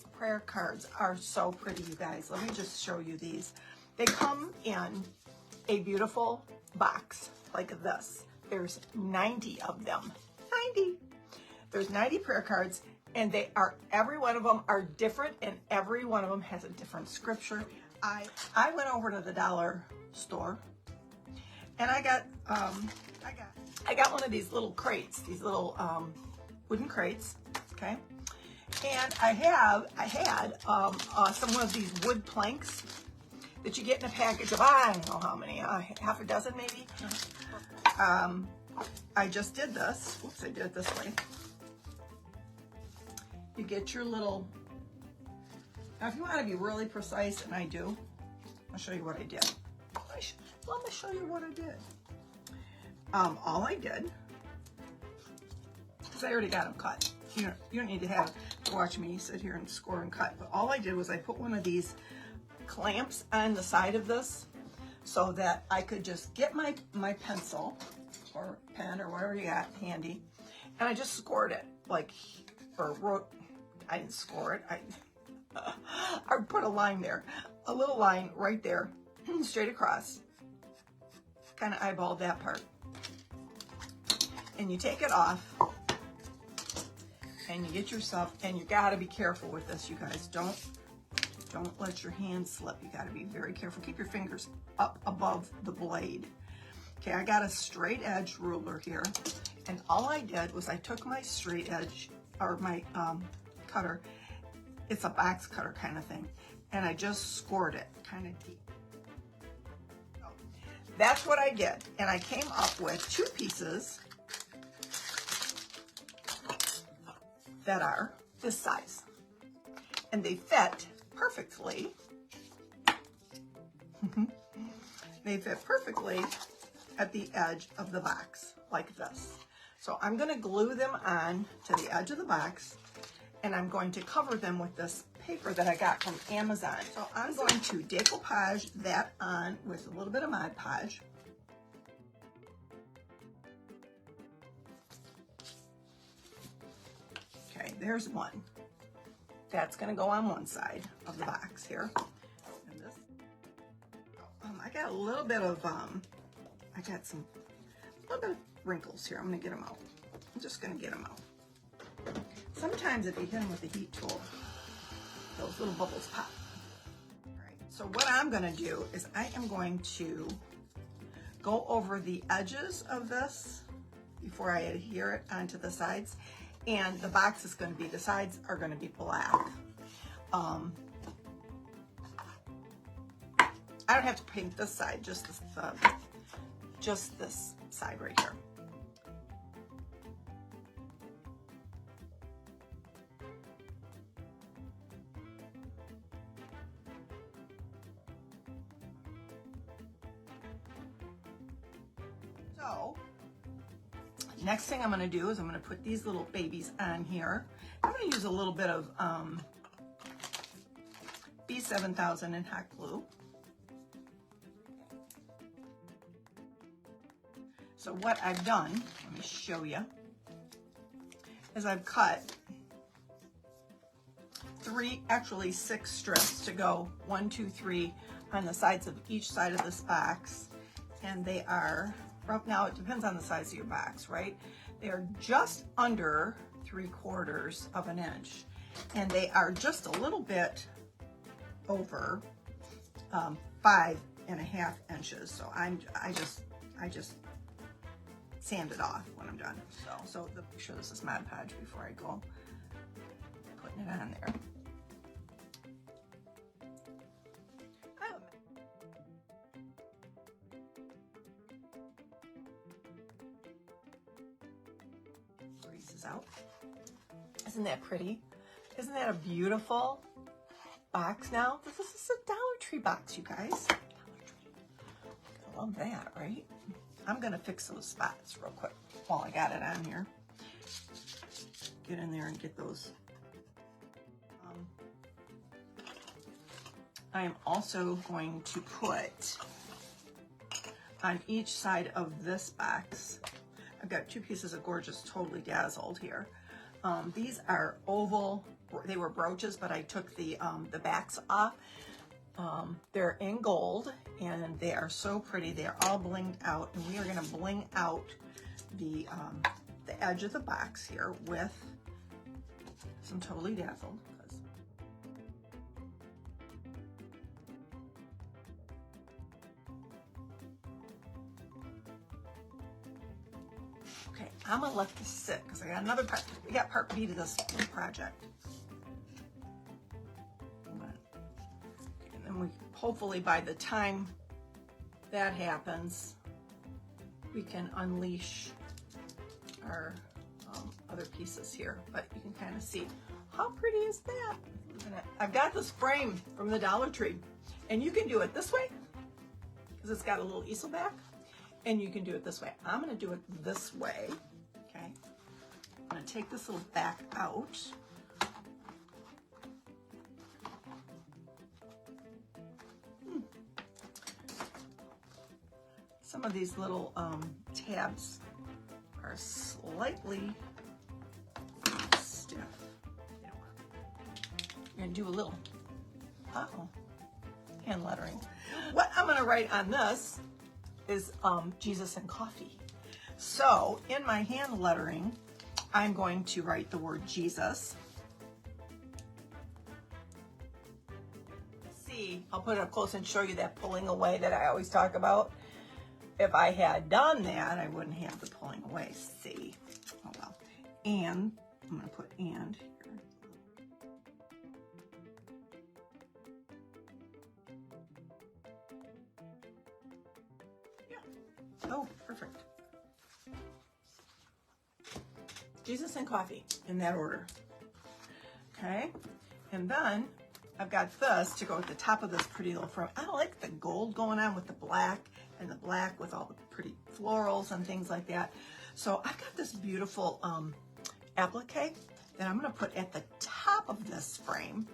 These prayer cards are so pretty, you guys. Let me just show you these. They come in a beautiful box like this. There's 90 of them. 90. There's 90 prayer cards, and they are, every one of them are different, and every one of them has a different scripture. I went over to the dollar store, and I got one of these little crates, these little wooden crates, okay? And I had some of these wood planks that you get in a package of, I don't know how many, half a dozen maybe. I just did this. Oops, I did it this way. You get your little, now if you want to be really precise, and I do, I'll show you what I did. Let me show you what I did. All I did, because I already got them cut. You don't need to watch me sit here and score and cut, but all I did was I put one of these clamps on the side of this so that I could just get my pencil or pen or whatever you got handy, and I just scored it, like, or wrote, I didn't score it, I put a line there, a little line right there, straight across, kind of eyeballed that part, and you take it off, and you get yourself, and you gotta be careful with this, you guys. Don't let your hand slip. You gotta be very careful. Keep your fingers up above the blade. Okay, I got a straight edge ruler here, and all I did was I took my straight edge, or my cutter, it's a box cutter kind of thing, and I just scored it kind of deep. So that's what I did, and I came up with two pieces that are this size, and they fit perfectly. They fit perfectly at the edge of the box like this. So I'm going to glue them on to the edge of the box, and I'm going to cover them with this paper that I got from Amazon. So I'm going to decoupage that on with a little bit of Mod Podge. Okay, there's one. That's going to go on one side of the box here. And this, I got a little bit of, I got a little bit of wrinkles here. I'm going to get them out. I'm just going to get them out. Sometimes if you hit them with the heat tool, those little bubbles pop. All right, so what I'm going to do is I am going to go over the edges of this before I adhere it onto the sides. And the box is going to be, the sides are going to be black. I don't have to paint this side, just this side right here. So, next thing I'm going to do is I'm going to put these little babies on here. I'm going to use a little bit of B7000 in hot glue. So what I've done, let me show you, is I've cut actually 6 strips to go 1, 2, 3 on the sides of each side of this box. And they are, now it depends on the size of your box, right? They are just under 3/4 of an inch. And they are just a little bit over 5.5 inches. So I just sand it off when I'm done. So make sure this is Mod Podge before I go putting it on there. Creases out. Isn't that pretty? Isn't that a beautiful box now? This is a Dollar Tree box, you guys. Dollar Tree. I love that, right? I'm gonna fix those spots real quick while I got it on here. Get in there and get those. I am also going to put on each side of this box, I've got 2 pieces of gorgeous Totally Dazzled here. These are oval they were brooches, but I took the backs off. They're in gold and they are so pretty. They are all blinged out, and we are going to bling out the edge of the box here with some Totally Dazzled. Okay, I'm gonna let this sit because I got another part. We got part B to this project. And then we hopefully by the time that happens, we can unleash our other pieces here. But you can kind of see how pretty is that. I've got this frame from the Dollar Tree, and you can do it this way because it's got a little easel back. And you can do it this way. I'm gonna do it this way, okay? I'm gonna take this little back out. Some of these little tabs are slightly stiff. You're gonna do a little, hand lettering. What I'm gonna write on this is Jesus and coffee. So in my hand lettering, I'm going to write the word Jesus. See, I'll put it up close and show you that pulling away that I always talk about. If I had done that, I wouldn't have the pulling away. See, oh well. And I'm going to put and here. Oh, perfect. Jesus and coffee in that order. Okay, and then I've got this to go at the top of this pretty little frame. I like the gold going on with the black, and the black with all the pretty florals and things like that. So I've got this beautiful applique that I'm going to put at the top of this frame.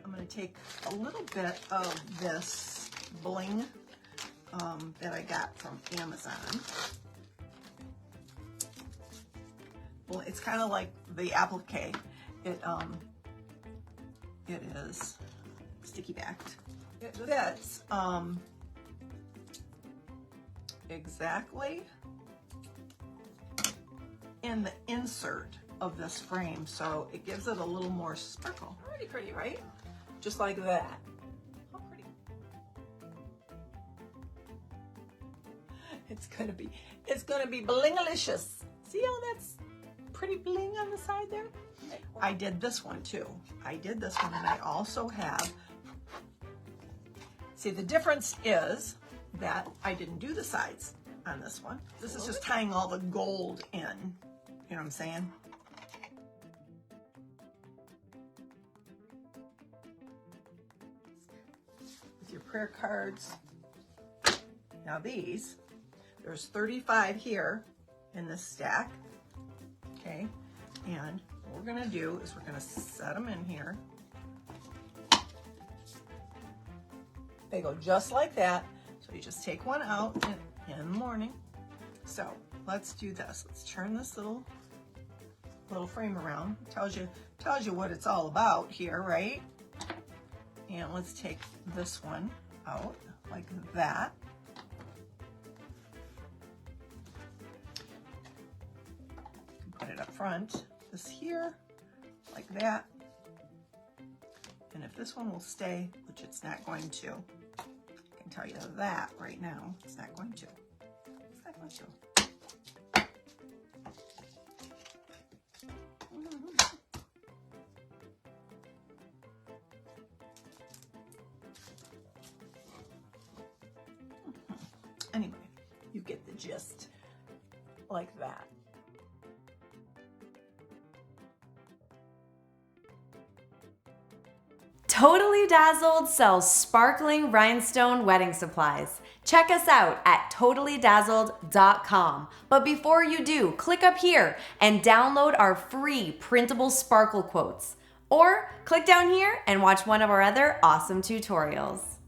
I'm going to take a little bit of this bling that I got from Amazon. Well, it's kind of like the applique. It is sticky backed. It fits exactly in the insert of this frame, so it gives it a little more sparkle. Pretty pretty, right? Just like that. How pretty. It's gonna be blingalicious. See how that's pretty bling on the side there? I did this one too. I did this one, and I also have, see, the difference is that I didn't do the sides on this one. This is just tying all the gold in. You know what I'm saying? Your prayer cards. Now these, there's 35 here in this stack, okay? And what we're gonna do is we're gonna set them in here. They go just like that. So you just take one out in the morning. So let's do this. Let's turn this little frame around. Tells you what it's all about here, right? And let's take this one out like that. Put it up front, this here, like that. And if this one will stay, which it's not going to, I can tell you that right now, it's not going to. It's not going to. Anyway, you get the gist, like that. Totally Dazzled sells sparkling rhinestone wedding supplies. Check us out at totallydazzled.com. But before you do, click up here and download our free Printable Sparkle Quotes. Or click down here and watch one of our other awesome tutorials.